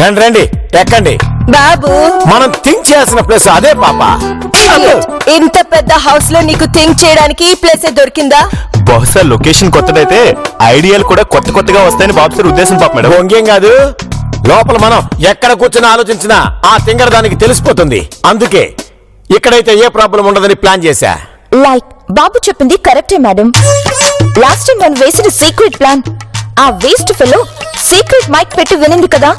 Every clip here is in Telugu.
రండి రండి ఎక్కండి. బాబు మనం థింక్ చేయాల్సిన ప్లేస్ అదే పాప. ఇంత పెద్ద హౌస్ లో నీకు థింక్ చేయడానికి ఈ ప్లేస్ దొరికిందా? బహుశా లొకేషన్ కొత్తదైతే ఐడియాలు కూడా కొత్తగా వస్తాయని బాబు సార్ ఉద్దేశం పాప మేడం. ఇంకేం కాదు, లోపల మనం ఎక్కడ కూర్చొని ఆలోచించినా ఆ తింగర దానికి తెలిసిపోతుంది. అందుకే ఇక్కడైతే ఏ ప్రాబ్లం ఉండదని ప్లాన్ చేశా. లైక్ బాబు చెప్పింది కరెక్టే మేడం. లాస్ట్ టైం మనం వేసిన సీక్రెట్ ప్లాన్ ఆ వేస్ట్ ఫెలో సీక్రెట్ మైక్ పెట్టి వినింది కదా.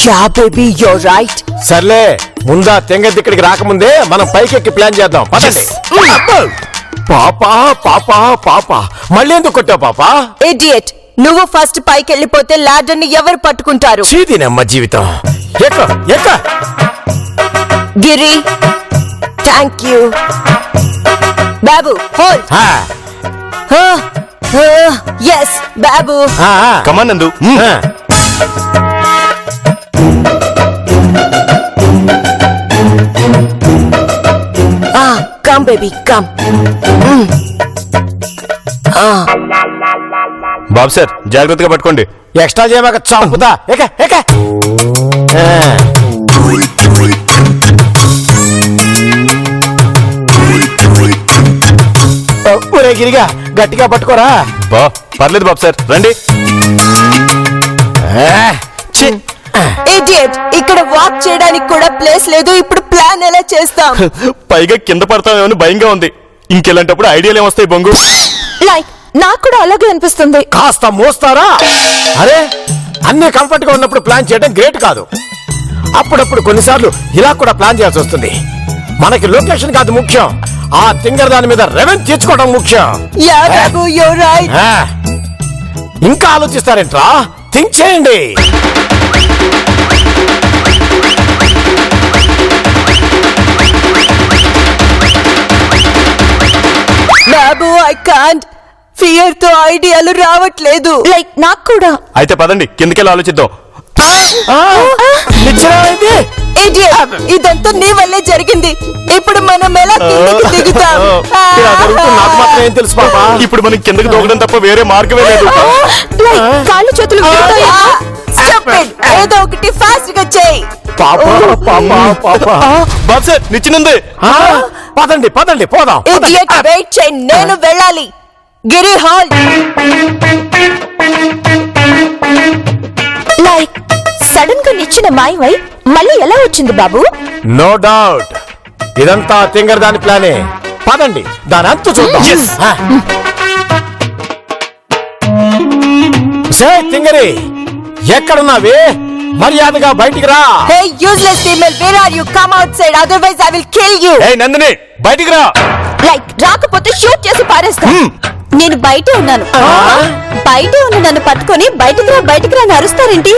Yeah baby you're right. సర్లే, ముందా తింగర్ ఇక్కడికి రాకముందే మనం పైకెక్కి ప్లాన్ చేద్దాం. పాపా పాపా పాపా మళ్ళీ ఎందుకు కొట్టావు పాపా? ఇడియట్, నువ్వు ఫస్ట్ పైకి వెళ్ళిపోతే లాడర్ ని ఎవరు పట్టుకుంటారు? చీదీనమ్మ జీవితం. ఎక్క ఎక్క. Giri thank you. బాబు హోల్డ్. ఎస్ బాబు. Come on Nandu. Come baby come. బాబు సార్ జాగ్రత్తగా పట్టుకోండి. ఎక్స్ట్రా చేయమాక చంపుతా. ఎక్క ఎక్క. ఒరే గిరిగా గట్టిగా పట్టుకోరా. పర్లేదు బాబు సార్ రండి. ఇడియట్, ఇక్కడ వాక్ చేయడానికి కూడా ప్లేస్ లేదు. ఇప్పుడు ప్లాన్ ఎలా చేస్తాం? పైగా కింద పడతామేమని భయంగా ఉంది. ఇంకెలాంటప్పుడు ఐడియాలు ఏమొస్తాయి బొంగు? లైక్ నాకు కూడా అలాగే అనిపిస్తుంది. కాస్త మోస్తారా? అరే, అన్ని కంఫర్ట్ గా ఉన్నప్పుడు ప్లాన్ చేయడం గ్రేట్ కాదు. అప్పుడప్పుడు కొన్నిసార్లు ఇలా కూడా ప్లాన్ చేయాల్సి వస్తుంది. మనకి లొకేషన్ కాదు ముఖ్యం, ఆ తింగర్ దాని మీద రెవెన్యూ తీర్చుకోవడం ముఖ్యం. Yeah Babu you're right. ఇంకా ఆలోచిస్తారేంట్రా? థింక్ చేయండి. బాబు ఐ కాంట్, ఫియర్ తో ఐడియాలు రావట్లేదు. లైక్ నాకు కూడా. అయితే పదండి కిందకెళ్ళి ఆలోచిద్దాం. ఇడియట్, ఇదంతా నీ వల్లే జరిగింది. ఇప్పుడు మనం ఎలా కిందకి దిగుతాం? ఇలా జరుగుతుంది నాకు మాత్రం ఏం తెలుసు పాపా. ఇప్పుడు మనం కిందకి దూకడం తప్ప వేరే మార్గమే లేదు. లైక్ కాళ్ళు చేతులు విరుగుతాయా? Stupid, ఏదో ఒకటి ఫాస్ట్ గా చేయి. పాపా పాపా పాపా. బాబు సార్ నిచ్చినంది. పదండి పదండి పోదాం. ఇడియట్ వెయిట్ చేయి, నేను వెళ్ళాలి. గిరి హాల్. లైక్ సడన్ గా నిచ్చిన మాయమై మళ్ళీ ఎలా వచ్చింది బాబు? నో డౌట్ ఇదంతా తింగర్ దాని ప్లానే. పదండి దాని అంతు చూద్దాం. తింగరి ఎక్కడున్నావే? మర్యాదగా బయటికి రా. Hey useless female, where are you? Come outside, otherwise I will kill you. ఏయ్ నందిని బయటికి రా. లైక్ రాకపోతే షూట్ చేసి పారేస్తా. నేను బయటే ఉన్నాను. బయటే ఉన్న నన్ను పట్టుకొని బయటికి రా అరుస్తారేంటి?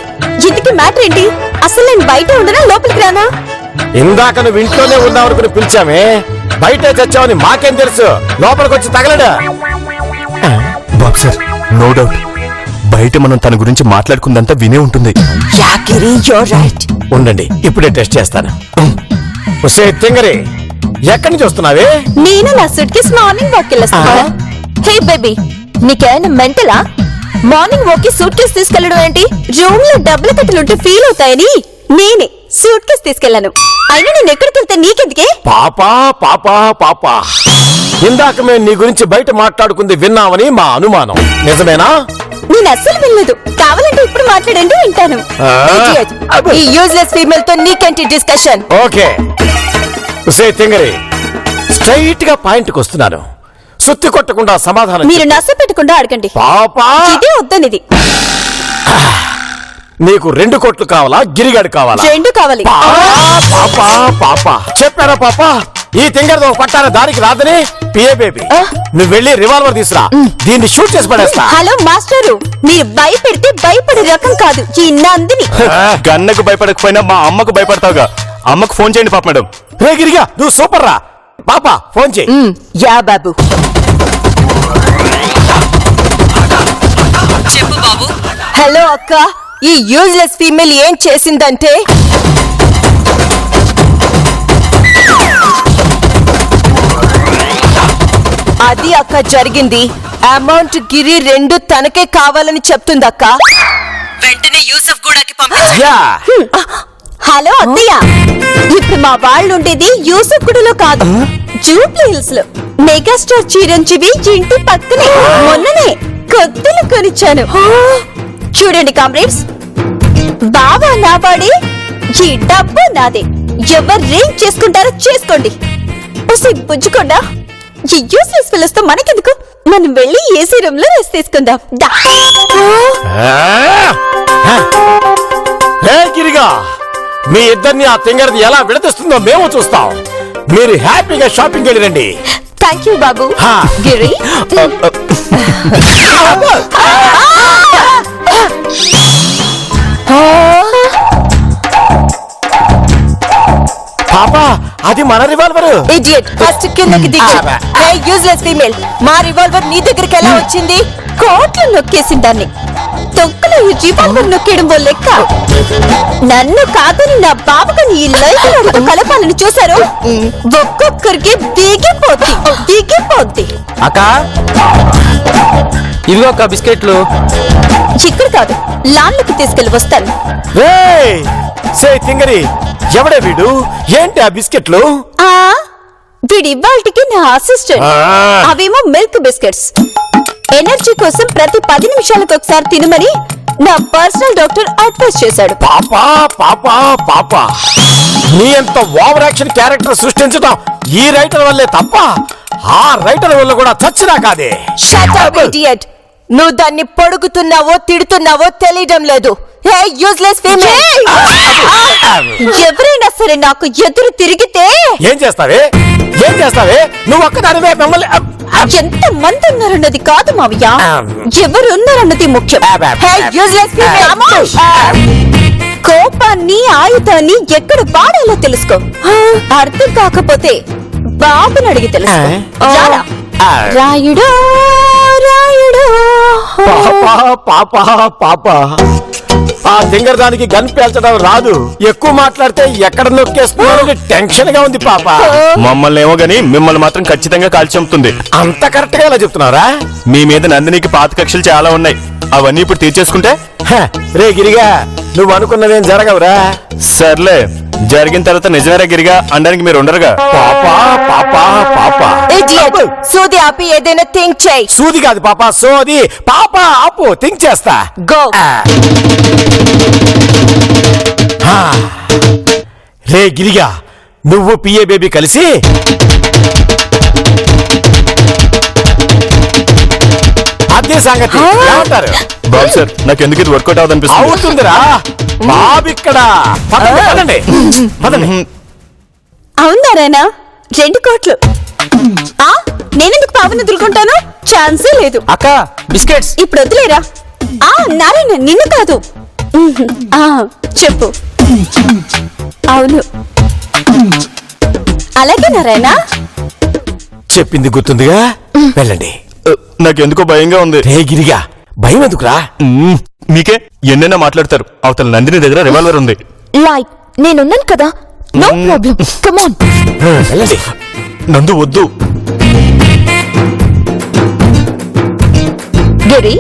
ఇంటికి మ్యాటర్ ఏంటి? అసలు నేను బయట ఉండనా లోపలికి రానా? ఇందాక నువ్వు ఇంట్లోనే ఉన్నావనుకుని పిలిచామే, బయటే చచ్చావని మాకేం తెలుసు? లోపలికి వచ్చి తగలడా? బాబు సార్ నో డౌట్ బయట మనం తన గురించి మాట్లాడుకుందంతా వినే ఉంటుంది. Yeah Giri you're right. ఉండండి ఇప్పుడే టెస్ట్ చేస్తాను. తింగరి ఎక్కడి నుంచి వస్తున్నావే? నేను నా సూట్ కేస్ మార్నింగ్ వాక్ వెళ్ళొస్తాను. హే బేబీ, నీకేమైనా మెంటలా? మార్నింగ్ వాక్ కి సూట్ కేస్ తీసుకెళ్లడం ఏంటి? రూమ్ లో డబ్బులు కట్టలుంటే ఫీల్ అవుతాయని నేనే సూట్ కేస్ తీసుకెళ్లాను. అయినా నేను ఎక్కడికి వెళ్తే నీకెందుకే? పాపా పాపా పాపా, ఇందాక మేము నీ గురించి బయట మాట్లాడుకుంది విన్నామని మా అనుమానం. నిజమేనా? నేను అస్సలు వినలేదు. కావాలంటే ఇప్పుడు మాట్లాడండి, వింటాను. Idiot, ఈ యూజ్లెస్ ఫీమేల్ తో నీకేంటి డిస్కషన్? ఓకే తింగరి, స్ట్రైట్ గా పాయింట్ కు వస్తున్నాను. సుత్తి కొట్టకుండా సమాధానం మీరు నస పెట్టకుండా అడగండి. పాపా, ఇదే వద్దనిది. నీకు 2 కోట్లు కావాలా, గిరిగాడు కావాలా? 2 కావాలి. పాపా పాపా చెప్పారా పాపా? ఈ తింగరతో పట్టాన దారికి రాదని. పిఏ బేబీ, నువ్వు వెళ్ళి రివాల్వర్ తీసురా, దీన్ని షూట్ చేసి పడేస్తా. హలో మాస్టరు, మీరు భయపెడితే భయపడే రకం కాదు ఈ నందిని. గన్నకు భయపడకపోయినా మా అమ్మకు భయపడతావుగా. అమ్మకు ఫోన్ చేయండి పాప మేడం. రే గిరిగా, నువ్వు సూపర్ రా. పాపా ఫోన్ చేయి. యా బాబు. చెప్పు బాబు. హలో అక్క, ఈ యూజ్లెస్ ఫీమేల్ ఏం చేసిందంటే అది అక్క జరిగింది. అమౌంట్ గిరి 2 తనకే కావాలని చెప్తుందక్క. వెంటనే యూసఫ్ గూడకి పంపించు. యా హలో అత్తయ్య, ఇప్పుడు మా వాళ్ళు ఉండేది యూసఫ్గూడలో కాదు, జూబ్లీ హిల్స్ లో. మెగాస్టార్ చిరంజీవి ఇంటి పక్కనే మొన్ననే కొత్తలు కొనిచ్చాను. చూడండి కామ్రేడ్స్, బావా నా వాడే, ఈ డబ్బు నాదే. ఎవరేం చేసుకుంటారో చేసుకోండి. బుజ్జుకోండా, ఈ యూస్లెస్ ఫెలోస్ తో మనకెందుకు? మనం వెళ్ళి ఏసీ రూమ్ లో రెస్ట్ తీసుకుందాం. దా. హే గిరిగా, మీ ఇద్దరిని ఆ తింగరది ఎలా విడదీస్తుందో మేము చూస్తాం. మీరు హ్యాపీగా షాపింగ్ వెళ్ళిరండి. థ్యాంక్ యూ బాబు. హా. గిరి, పాపా, అది మన రివాల్వర్. ఇడియట్, ఫస్ట్ కిందకి దిగు. హే యూజ్లెస్ ఫీమేల్, మా రివాల్వర్ నీ దగ్గరికి ఎలా వచ్చింది? కోట్లు నొక్కేసిన దాన్ని తొక్కలో ఈ రివాల్వర్ నొక్కేయడం ఓ లెక్క. నన్ను కాదని నా బాబుని ఈ లైఫ్ కలపాలని చూశారు, ఒక్కొక్కరికి దిగిపోద్ది. అక్క ఇదిగో అక్క బిస్కెట్లు. ఇక్కడ కాదు, లాన్లకి తీసుకెళ్లి వస్తాను. రేయ్, సే తింగరి, ఎవడే వీడు? ఏంటి ఆ బిస్కెట్లు? ఆ వీడి ఇవాల్టికి నా అసిస్టెంట్. అవేమో మిల్క్ బిస్కెట్స్. ఎనర్జీ కోసం ప్రతి 10 నిమిషాలకు ఒకసారి తినమని నా పర్సనల్ డాక్టర్ అడ్వైస్ చేశాడు. పాపా పాపా పాపా, నీ అంత ఓవర్ యాక్షన్ క్యారెక్టర్ సృష్టించడం ఈ రైటర్ వల్లే తప్ప ఆ రైటర్ వల్ల కూడా చచ్చినా కాదే. Shut up idiot. నువ్వు దాన్ని పొడుగుతున్నావో తిడుతున్నావో తెలియడం లేదు. హే యూజ్లెస్ ఫీమేల్, ఎవరైనా సరే నాకు ఎదురు తిరిగితే ఏం చేస్తావే? నువ్వు ఒక్కదానివే మమ్మల్ని ఎంత మంది ఉన్నారన్నది కాదు మావయ్య, ఎవరున్నారన్నది ముఖ్యం. హే యూజ్లెస్ ఫీమేల్, కోపాన్ని ఆయుధాన్ని ఎక్కడ వాడాలో తెలుసుకో. అర్థం కాకపోతే బాబుని అడిగి తెలుసుకో. రారా? రాయుడు రాయుడు. పాపా పాపా, ఆ తింగర్ దానికి గన్ పేల్చడం రాదు. ఎక్కువ మాట్లాడితే ఎక్కడ నొక్కేస్తున్నారని టెన్షన్ గా ఉంది పాప. మమ్మల్ని ఏమో గాని మిమ్మల్ని మాత్రం ఖచ్చితంగా కాల్చి చంపుతుంది. అంత కరెక్ట్ గా ఎలా చెప్తున్నారా? మీ మీద నందినికి పాత కక్షలు చాలా ఉన్నాయి, అవన్నీ ఇప్పుడు తీర్చేసుకుంటే. రే గిరిగా, నువ్వు అనుకున్నదేం జరగవురా. సర్లే, జరిగిన తర్వాత నిజమేరా గిరిగా అనడానికి మీరు ఉండరుగా. పాపా పాపా పాపా, ఇడియట్, సూది ఆపి ఏదైనా థింక్ చేయి. సూది కాదు పాపా, సోది. పాపా ఆపు, థింక్ చేస్తా. గో. రే గిరిగా, నువ్వు పిఏ బేబీ కలిసి అదే సంగతి ఏమంటారు? బాబు సార్, నాకు ఎందుకు ఇది వర్కౌట్ అవ్వదనిపిస్తుంది. అవుతుందిరా బాబు, ఇక్కడ పదండి పదండి పదండి. అవునారాయణ, 2 కోట్లు. నేనెందుకు పావును దులుకుంటాను? ఛాన్సే లేదు. అక్క బిస్కెట్స్. ఇప్పుడు వదిలేరా. నారాయణ, నిన్ను కాదు. చెప్పు. అవును, అలాగే నారాయణ. చెప్పింది గుర్తుందిగా, వెళ్ళండి. నాకెందుకో భయంగా ఉంది. రే గిరిగా, భయం ఎందుకురా? మీకే ఎన్నైనా మాట్లాడతారు. అవతల నందిని దగ్గర రివాల్వర్ ఉంది. లైక్ నేనున్నాను కదా, నో ప్రాబ్లం. కమ్ ఆన్, వెళ్ళండి. నందు వద్దు. గిరి,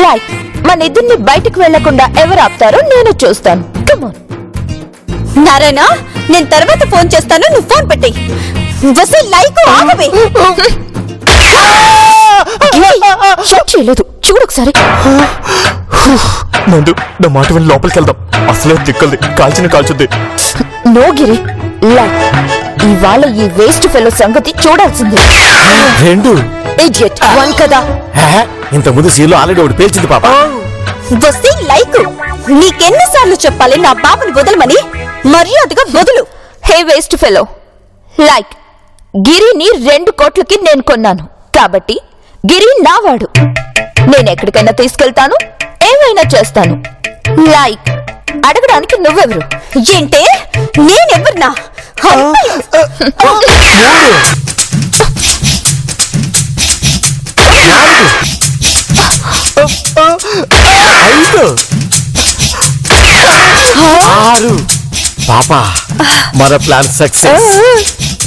లైక్ మన ఇద్దరిని బయటకు వెళ్లకుండా ఎవరు ఆపుతారో నేను చూస్తాను. Come on. నారాయణ, నేను తర్వాత ఫోన్ చేస్తాను, నువ్వు ఫోన్ పెట్టేయ్. వస్తే లైక్ ఆగవే. షట్ చేయలేదు, చూడు ఒకసారి. నందు, నా మాట విని లోపలికి వెళ్దాం. అసలే దిక్కల్ది, కాల్చుద్ది. నో గిరి, లైక్ ఇవాళ ఈ వేస్ట్ ఫెలో సంగతి చూడాల్సిందే. 2 ఇడియట్ 1 కదా. ఇంత ముందు సీలో ఆల్రెడీ ఒకటి పేల్చింది పాప. వస్తే లైక్ నీకెన్నిసార్లు చెప్పాలి నా బాబుని వదలమని? మర్యాదగా వదులు. హే వేస్ట్ ఫెలో, లైక్ గిరిని 2 కోట్లకి నేను కొన్నాను కాబట్టి గిరి నావాడు. నేనెక్కడికైనా తీసుకెళ్తాను, ఏమైనా చేస్తాను. లైక్ అడగడానికి నువ్వెవరు? ఏంటే నేనెవరినా? 5 6 పాపా, మన ప్లాన్ సక్సెస్.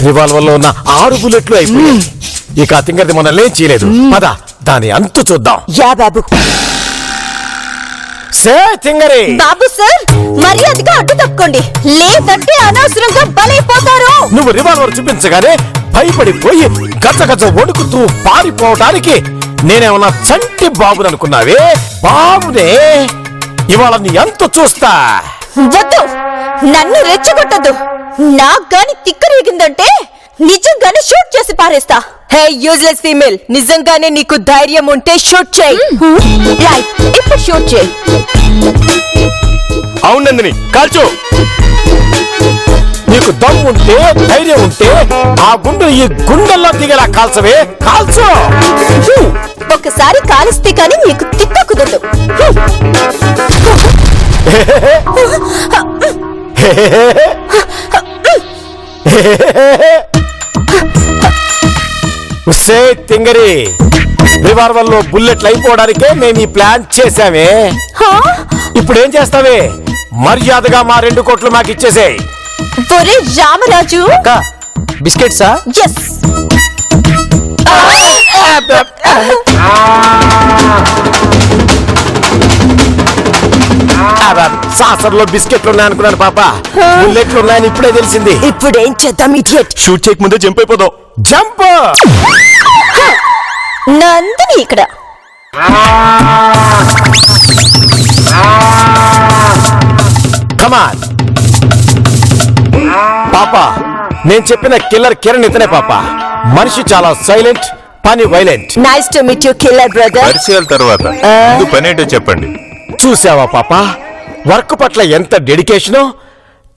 రివాల్వర్ లో ఉన్న 6 బుల్లెట్లు అయిపోయాయి. ఇక తింగర్ది మనల్ని ఏం చేయలేదు. పద, దాని అంతు చూద్దాం. యా బాబు. సే తింగరి బాబు సార్ మర్యాదగా అడ్డు తప్పుకోండి, లేదంటే అనవసరంగా బలైపోతారు. నువ్వు రివాల్వర్ చూపించగానే భయపడిపోయి గజగజ వణుకుతూ పారిపోవటానికి నేనేమన్నా చంటి బాబుని అనుకున్నావే? బాబునే ఇవాళ నీ ఎంత చూస్తా. వద్దు, నన్ను రెచ్చగొట్టద్దు. నాకు గాని తిక్కరేగిందంటే నిజంగానే షూట్ చేసి పారేస్తా. హే యూజ్లెస్ ఫీమేల్, నిజంగానే నీకు ధైర్యం ఉంటే షూట్ చేయి. రైట్, ఇప్పుడు షూట్ చేయి. అవును నందిని, కాల్చు. నీకు దమ్ము ఉంటే ధైర్యం ఉంటే ఆ గుండు ఈ గుండెల్లో దిగేలా కాల్చవే, కాల్చు. ఒకసారి కాలిస్తే కానీ నీకు తిక్క కుదరదు. ఉస్సే తింగరి, రివాల్వర్ లో బుల్లెట్లు అయిపోవడానికే మేము ఈ ప్లాన్ చేశామే. ఇప్పుడు ఏం చేస్తావే? మర్యాదగా మా 2 కోట్లు మాకు ఇచ్చేసేయ్. ఒరే రామరాజు, బిస్కెట్సా? ఎస్. సాసర్లో బిస్కెట్లు ఉన్నాయనుకున్నాను పాప, బుల్లెట్లు ఉన్నాయని ఇప్పుడే తెలిసింది. ఇప్పుడు ఏం చేద్దాం ఇడియట్? షూట్ చేయకముందే జంప్ అయిపోదాం. జంప్. నందిని ఇక్కడ. కమాన్ పాప, నేను చెప్పిన కిల్లర్ కిరణ్ ఇతనే పాప. మనిషి చాలా సైలెంట్, పని violent. Nice to meet you killer brother. పరిచయాల తర్వాత ముందు పనేంటో చెప్పండి. చూసావా పాప, వర్క్ పట్ల ఎంత డెడికేషను.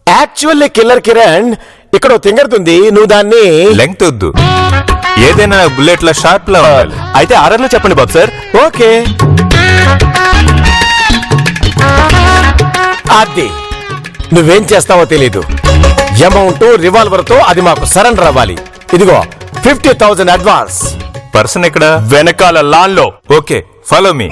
యాక్చువల్లీ కిల్లర్ కిరణ్ ఇక్కడ తింగరుతుంది, నువ్వు దాన్ని లెంగ్త్ వద్దు, ఏదైనా బుల్లెట్ల షార్ప్ లా ఉండాలి. అయితే ఆర్ఆర్లో చెప్పండి బాబు సార్. ఓకే. అది నువ్వేం చేస్తావో తెలీదు. అమౌంట్ రివాల్వర్ తో అది మాకు సరెండర్ అవ్వాలి. ఇదిగో 50,000 అడ్వాన్స్. పర్సన్ ఇక్కడ వెనకాల లాన్ లో. Okay, follow me.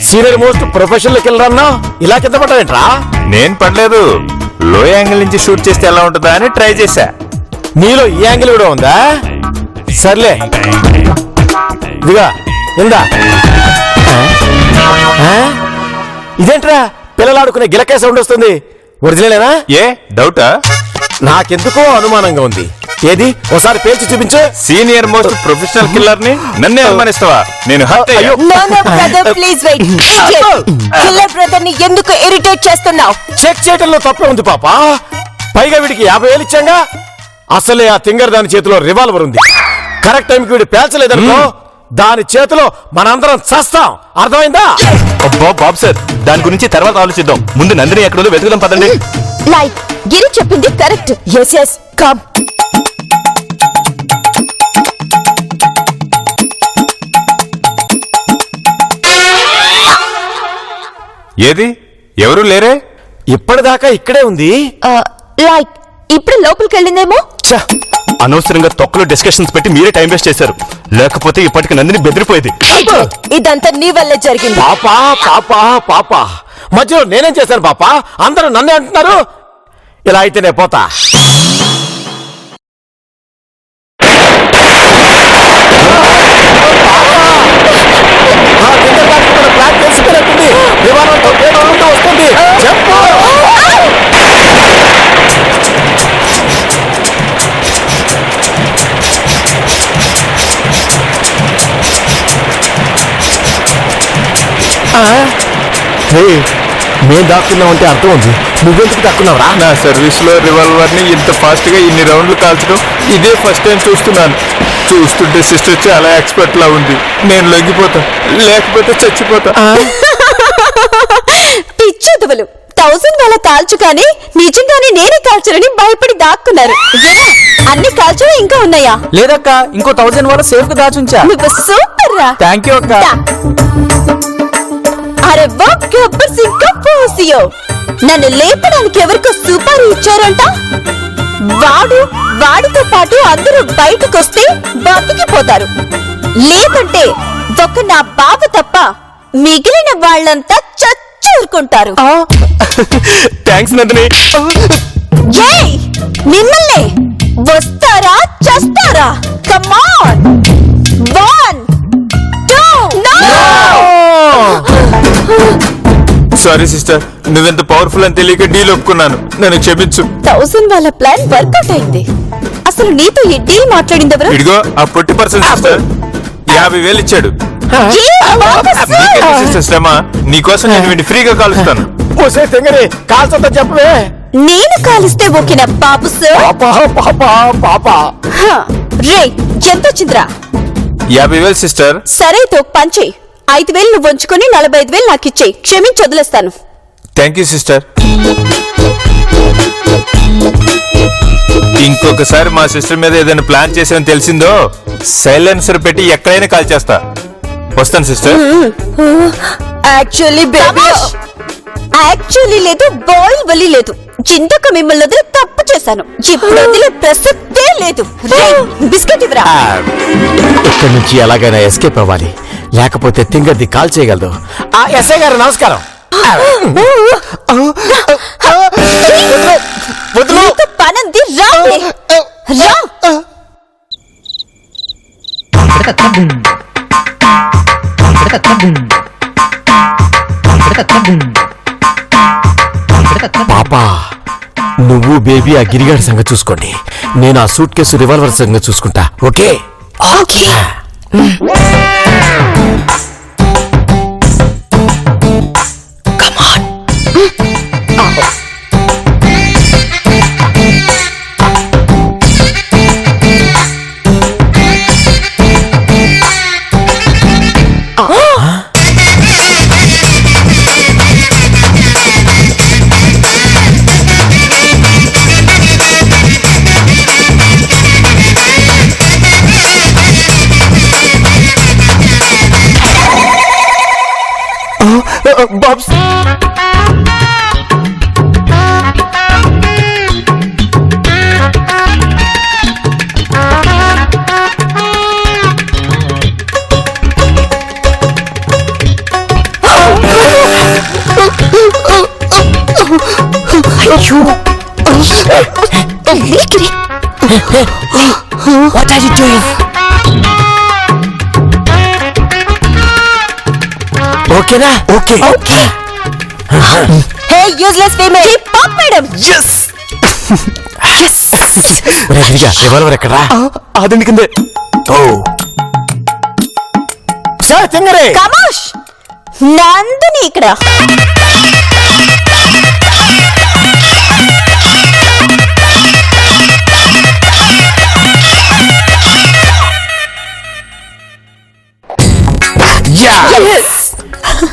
Senior most professional killer అన్నా ఇలా కింద పడ్డావేంట్రా? నేను పడలేదు, లో యాంగిల్ నుంచి షూట్ చేస్తే ఎలా ఉంటుందా అని ట్రై చేశా. నీలో ఈ యాంగిల్ కూడా ఉందా? సర్లే, ఇదిగా ఉందా? ఇదేంట్రా పిల్లలు ఆడుకునే గిలకే సౌండ్ వస్తుంది? ఒరిజినలేనా? ఏ డౌటా? నాకెందుకో అనుమానంగా ఉంది. ఏది ఒకసారి పేల్చి చూపించు. సీనియర్ మోస్ట్ ప్రొఫెషనల్ కిల్లర్ ని నన్నే అనుమానిస్తావా? నేను హర్ట్ అయ్యా. No no brother, please wait. Killer brother ని ఎందుకు ఇరిటేట్ చేస్తున్నావు? చెక్ చేయటంలో తప్పే ఉంది పాప. పైగా వీడికి 50,000 ఇచ్చాంగా. అసలే ఆ తింగర్ దాని చేతిలో రివాల్వర్ ఉంది. కరెక్ట్ టైంకి వీడు పేల్చలేదనుకో, దాని చేతిలో మనందరం చస్తాం. అర్థమైందా? అబ్బా బాబు సార్, దాని గురించి తర్వాత ఆలోచిద్దాం. ముందు నందిని ఎక్కడో వెతుకుదాం పదండి. లైక్ గిరి చెప్పింది కరెక్ట్. Yes yes come. ఏది? ఎవరు లేరే? ఇప్పటిదాకా ఇక్కడే ఉంది. లైక్ ఇప్పుడు లోపలికి వెళ్ళిందేమో. ఛ, అనవసరంగా తొక్కలో డిస్కషన్స్ పెట్టి మీరే టైం వేస్ట్ చేశారు. లేకపోతే ఇప్పటికి నందిని బెదిరిపోయేది. ఇదంతా నీ వల్లే జరిగింది. పాపా పాపా పాపా, మధ్యలో నేనేం చేశాను పాపా? అందరూ నన్నే అంటున్నారు. ఇలా అయితే నేను పోతా. ప్లాన్ చేసిపోయినట్టుంది. విమానంతో వస్తుంది. చెప్పు. నేను దాక్కున్నావు అంటే అర్థం ఉంది. నువ్వెందుకు దాక్కున్నావురా? నా సర్వీస్ లో రివాల్వర్ ని ఇంత ఫాస్ట్ గా ఇన్ని రౌండ్లు కాల్చడం ఇదే ఫస్ట్ టైం చూస్తున్నాను. చూస్తుంటే సిస్టర్ చాలా ఎక్స్పర్ట్ లా ఉంది. నేను లొంగిపోతా, లేకపోతే చచ్చిపోతా. పిచ్చదువులు, 1000 వేల కాల్చు కానీ నిజంగానే నేనే కాల్చాలని భయపడి దాక్కున్నారు. ఎలా? అన్ని కాల్చు ఇంకా ఉన్నాయా? లేదక్క, ఇంకో 1000 వాళ్ళ సేఫ్ గా దాచుంచా. నువ్వు సూపర్ రా. థ్యాంక్ యూ అక్క. అరే వా గబ్బర్ సింగ్ కా పోసియో. నన్ను లేపడానికి ఎవరికో సూపర్ ఇచ్చారంట. వాడితో పాటు అందరూ బయటకొస్తే బతికిపోతారు. లేదంటే ఒక్క నా బాబు తప్ప మిగిలిన వాళ్ళంతా చచ్చూరుకుంటారు. థ్యాంక్స్ నందిని. ఏయ్ మిమ్మల్ని వస్తారా చస్తారా? Come on 1 2 no. Sorry sister, నువ్వెంత పవర్ఫుల్ అని తెలియక డీల్ ఒప్పుకున్నాను, నన్ను క్షమించు. 1000 వాళ్ళ ప్లాన్ వర్కౌట్ అయింది. అసలు నీతో ఈ డీల్ మాట్లాడింది ఎవరు? ఇదిగో ఆ పొట్టి పర్సన్ సిస్టర్ 50,000 ఇచ్చాడు. నీకెందుకు సిస్టర్ శ్రమ? నీకోసం నేను వీడిని ఫ్రీగా కాలుస్తాను. ఓసే తింగరి కాల్చొద్దని చెప్పవే. నేను కాలిస్తే ఓకేనా బాబు సార్? పాపా రే ఎంత వచ్చిందిరా? 50,000 సిస్టర్. సరే తో పంచేయి. 5,000 నువ్వు ఉంచుకొని 45,000 నాకు ఇచ్చేయి. క్షమించి వదిలేస్తాను. Thank you sister. ఇంకొకసారి మా సిస్టర్ మీద ఏదైనా ప్లాన్ చేసామని తెలిసిందో సైలెన్సర్ పెట్టి ఎక్కడైనా కాల్ చేస్తా. వస్తాను సిస్టర్. యాక్చువల్లీ లేదు, బాయ్ వలి లేదు. చింతక మిమ్మల్ని వదిలి తప్పు చేశాను. ఇప్పుడు వదిలే ప్రసక్తే లేదు. బిస్కెట్ ఇవ్వరా. ఇక్కడి నుంచి ఎలాగైనా ఎస్కేప్ అవ్వాలి, లేకపోతే తింగర్ది కాల్ చేయగలదు. ఆ ఎస్ఐ గారు నమస్కారం. నీకు పనంది రా. పాపా నువ్వు బేబీ ఆ గిరిగాడి సంగతి చూసుకోండి, నేను ఆ సూట్ కేసు రివాల్వర్ సంగతి చూసుకుంటా. ఓకే బాబ్స్. What are you doing? ఓకేనా? Okay Okay. Hey, useless female. Keep up, madam. Yes. గిరిగా రివాల్వర్ ఎక్కడా? అదండి కిందే. ఓ తింగరే కమోష్. నందిని ఇక్కడ.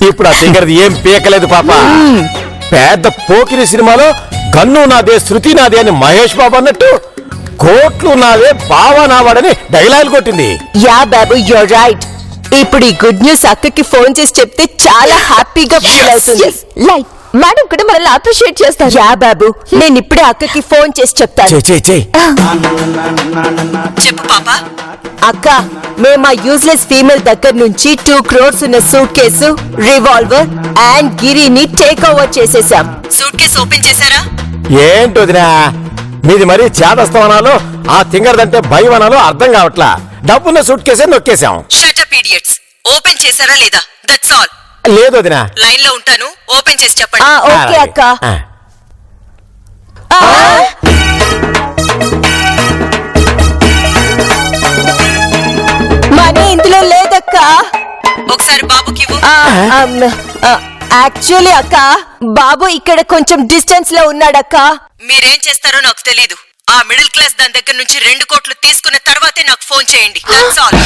ఇప్పుడు ఆ తింగరది ఏం పీకలేదు పాప. పెద్ద పోకిరి సినిమాలో గన్ను నాదే శృతి నాదే అని మహేష్ బాబు అన్నట్టు కోట్లు నాదే బావా నావాడని డైలాగ్ కొట్టింది. Yeah Babu, you're right. ఇప్పుడు ఈ గుడ్ న్యూస్ అక్కకి ఫోన్ చేసి చెప్తే చాలా హ్యాపీగా ఫీల్ అవుతుంది. లైక్ మేడం కూడా మనల్ని అప్రిషియేట్ చేస్తారు. యా బాబు, నేను ఇప్పుడే అక్కకి ఫోన్ చేసి చెప్తాను. చెయ్ చెప్పు పాపా. అక్క, మేము ఆ యూజ్లెస్ ఫీమేల్ దగ్గర నుంచి 2 crores ఉన్న సూట్ కేసు, రివాల్వర్ అండ్ గిరిని టేక్ ఓవర్ చేసేసాం. సూట్ కేసు ఓపెన్ చేశారా? ఏంటోదినా మీది మరీ చేదస్తవనాలో ఆ తింగరదంటే భయవనాలో అర్థం కావట్లా. డబ్బున్న సూట్ కేసే నొక్కేశాం. Shut up idiots. ఓపెన్ చేశారా లేదా? That's all. లేదు వదినా. లైన్ లో ఉంటాను, ఓపెన్ చేసి చెప్పండి. ఓకే అక్క. మనీ ఇందులో లేదక్క. ఒకసారి బాబుకి ఇవ్వు. యాక్చువల్లీ అక్క, బాబు ఇక్కడ కొంచెం డిస్టెన్స్ లో ఉన్నాడక్క. మీరేం చేస్తారో నాకు తెలీదు. ఆ మిడిల్ క్లాస్ దాని దగ్గర నుంచి 2 కోట్లు తీసుకున్న తర్వాతే నాకు ఫోన్ చేయండి. That's all.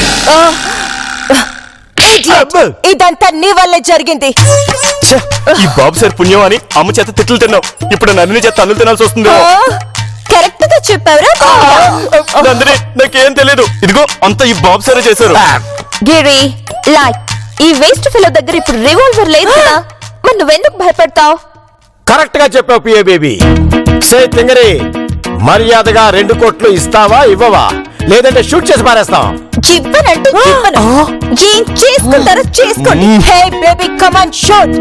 Idiot! ఇదంతా నీ వల్లే జరిగింది. ఛే, ఈ బాబు సార్ పుణ్యం అని అమ్మ చేత తిట్లు తిన్నావు. ఇప్పుడు నందిని చేత తన్నులు తినాల్సి వస్తుంది. కరెక్ట్ గా చెప్పావురా నందిని నాకేం తెలియదు. ఇదిగో అంతా ఈ బాబు సారే చేశారు. గిరి లైక్ ఈ వేస్ట్ ఫెలో దగ్గర ఇప్పుడు రివాల్వర్ లేదు కదా, మరి నువ్వెందుకు భయపడతావు? కరెక్ట్ గా చెప్పావు పిఏ బేబీ. సే తింగరి, మర్యాదగా 2 కోట్లు ఇస్తావా ఇవ్వవా, లేదంటే షూట్ చేసి పారేస్తాం. ఇవ్వనంటే ఇవ్వను. ఏం చేసుకుంటారో చేసుకోండి. Hey baby come on shoot.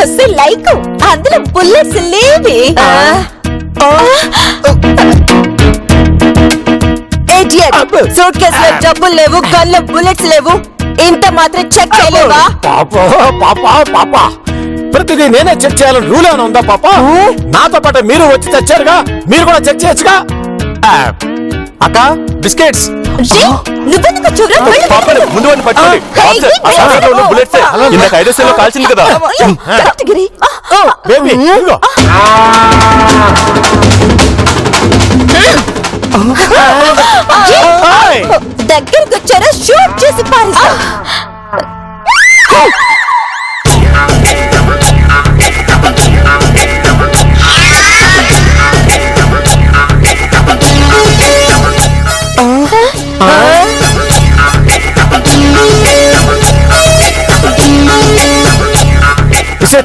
అసలు లైక్ అందులో బుల్లెట్స్ లేవి. సూట్ కేసులో డబ్బులు లేవు, గన్లో బుల్లెట్స్ లేవు, ఇంత మాత్రం చెక్ చేయలేవా? పాప ప్రతిదీ నేనే చెక్ చేయాలని రూల్ ఏమైనా ఉందా పాప? నాతో పాటు మీరు వచ్చి తెచ్చారుగా, మీరు కూడా చెక్ చేయొచ్చుగా. అక్క బిస్కెట్స్. నువ్వెందుకు చూడరా? పాపని ముందు వాడిని పట్టుకోండి. బాబు సార్, ఆ సాగర్లో ఉన్న బుల్లెట్స్ ఇందాక 5 సెల్లో కాల్చింది కదా. కరెక్ట్ గిరి. బేబీ ఇదిగో. దగ్గరికి వచ్చారా షూట్ చేసి పారేస్తా.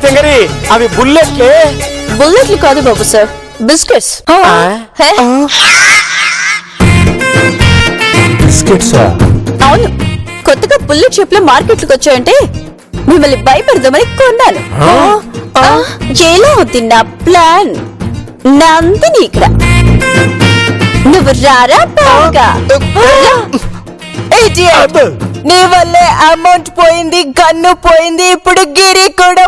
తింగరి, అవి బుల్లెట్లే. బుల్లెట్లు కాదు బాబు సార్, బిస్కెట్స్. బిస్కెట్సా? అవును, కొత్తగా బుల్లెట్ షేప్ లో మార్కెట్లకు వచ్చాయంటే మిమ్మల్ని భయపెడదామని కొన్నాను. ఎలా ఉంది నా ప్లాన్? నందిని ఇక్కడ, నువ్వు రారా బాగా. నీ వల్లే అమౌంట్ పోయింది, గన్ను పోయింది, ఇప్పుడు గిరి కూడా